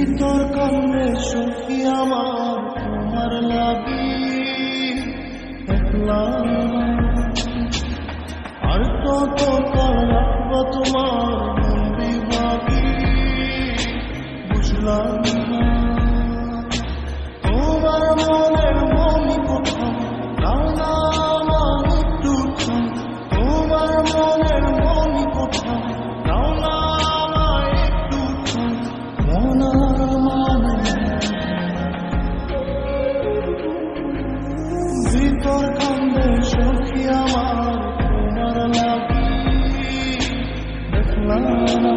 ভিতর কান্দে সখী আমার তোমার লাগি একলা, আর কত কাল রাখবো তোমার বন্দি বাকি বুঝলাম না। তোমার মনের মনি কোথাও দাও না আমার একটু খাও, তোমার মনের মনি কোথাও দাও না আমার একটু খাও, মনার মানে ভিতর কান্দে সখী আমার তোমার লাগি দেখলাম না,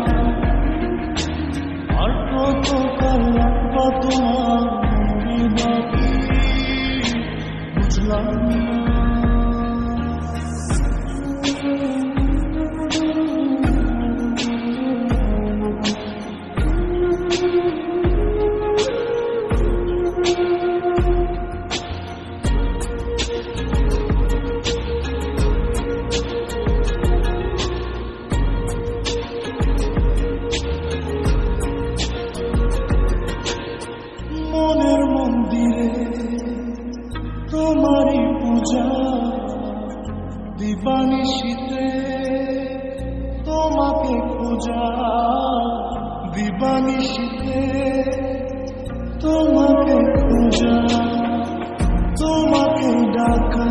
আর কত কাল রাখবো তোমার মনি বাকি বুঝলাম না। মনের মন্দিরে তোমারই পূজা, দিবানিশীতে তোমাকে খোঁজা, দিবানিশীতে তোমাকে খোঁজা, তোমাকে ডাকা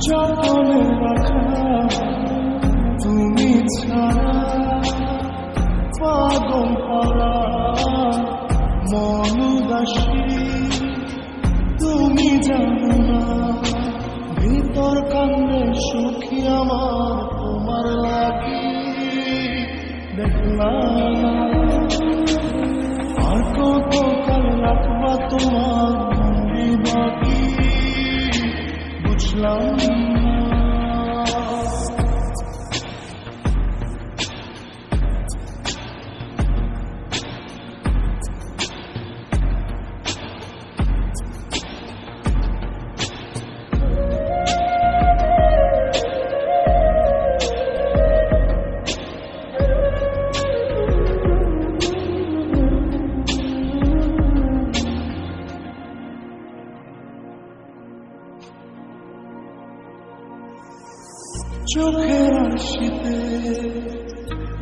যতনে রাখা, তুমি ছাড়া পাগল পারা মন উদাসী তুমি জানো না। ভিতর কান্দে সখী আমার তোমার লাগি দেখলাম না, আর কত কাল রাখবা তোমার মনে বাকি বুঝলাম না। চোখের আশিতে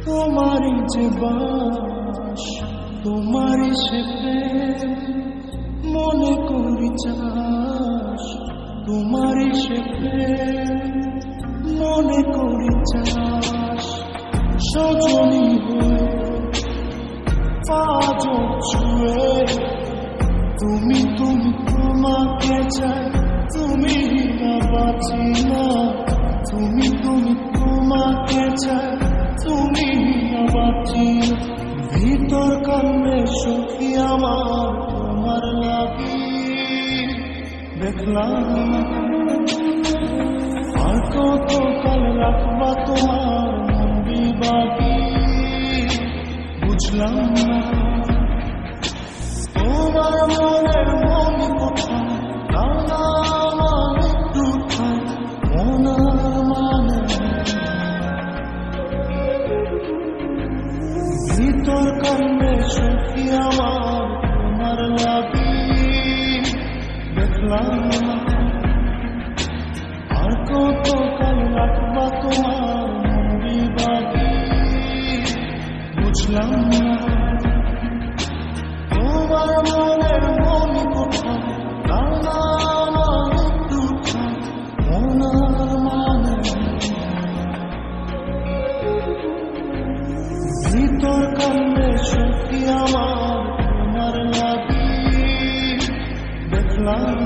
তোমারই যে বাস, তোমারই সে প্রেম মনে করি চাস, তোমারই সে প্রেম মনে করি চাস, সজনী হয়ে পাঁচ ছুঁয়ে তুমি তুমি তোমাকে চাই, তুমি না বাঁচি না, তুমি তুমি তোমাকে চাই, তুমি না বাঁচি। ভিতর কান্দে সখী আমার তোমার লাগি দেখলাম না, আর কত কাল রাখবা তোমার মন্দি বাকি বুঝলাম না। তোমার মনের মনি কোথাও দাও না আমার একটু খাও, মনার মানে ভিতর কান্দে সখী আমার তোমার লাগি দেখলাম না, আর কত কাল রাখবা তোমার মন্দি বাকি বুঝলাম না। তোমার মনের মনি কোথাও দাও না আমার একটু খাও, মনার মানে ভিতর কান্দে সখী আমার তোমার লাগি দেখলাম।